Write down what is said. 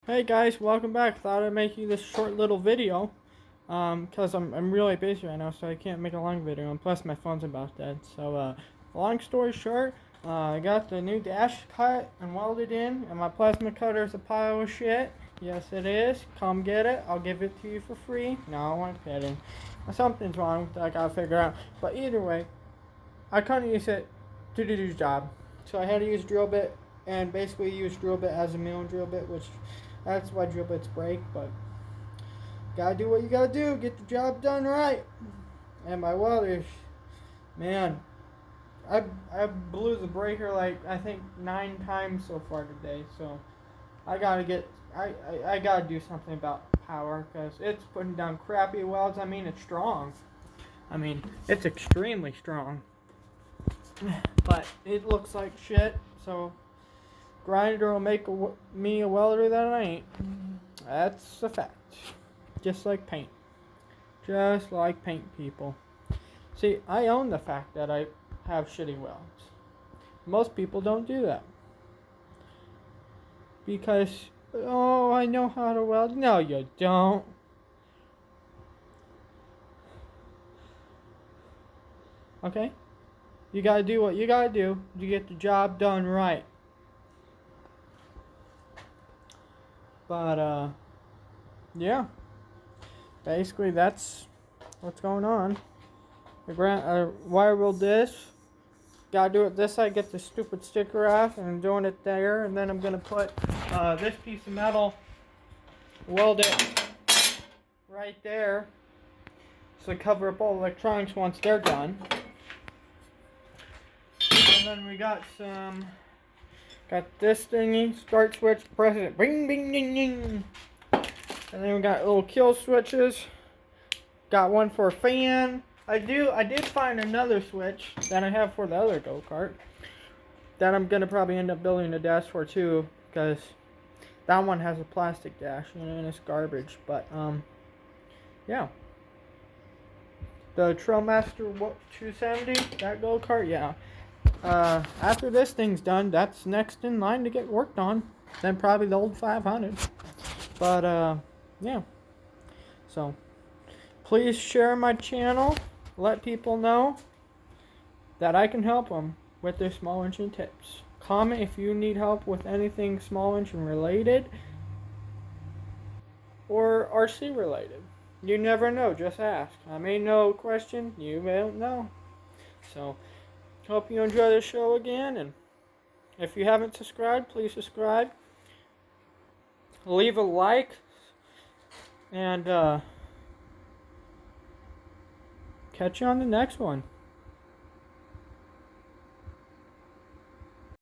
Hey guys, welcome back. Thought I'd make you this short little video. Cause I'm really busy right now, so I can't make a long video. And plus my phone's about dead. So long story short, I got the new dash cut and welded in, and my plasma cutter is a pile of shit. Yes, it is. Come get it. I'll give it to you for free. No, I'm kidding. Something's wrong that I gotta figure out. But either way, I couldn't use it to do the job, so I had to use drill bit, and basically use drill bit as a milling drill bit, which that's why drill bits break. But gotta do what you gotta do, get the job done right. And my welders, man, I blew the breaker like I think 9 times so far today. So I gotta get I gotta do something about power, because it's putting down crappy welds. I mean, it's strong. I mean, it's extremely strong, but it looks like shit. So grinder will make me a welder that I ain't. That's a fact. Just like paint. Just like paint, people. See, I own the fact that I have shitty welds. Most people don't do that. Because, oh, I know how to weld. No, you don't. Okay? You gotta do what you gotta do to get the job done right. But, yeah. Basically, that's what's going on. I wire wheel this. Gotta do it this side, get the stupid sticker off, and I'm doing it there. And then I'm gonna put this piece of metal, weld it right there, so cover up all the electronics once they're done. And then we got this thingy, start switch, press it, bing, bing, ding, ding. And then we got little kill switches. Got one for a fan. I did find another switch that I have for the other go-kart that I'm gonna probably end up building a dash for too, because that one has a plastic dash, and it's garbage. But yeah. The Trailmaster 270, that go-kart, yeah. After this thing's done, that's next in line to get worked on. Then probably the old 500. But yeah. So please share my channel. Let people know that I can help them with their small engine tips. Comment if you need help with anything small engine related or RC related. You never know, just ask. I may know a question, you may not know. So, hope you enjoy the show again, and if you haven't subscribed, please subscribe. Leave a like, and catch you on the next one.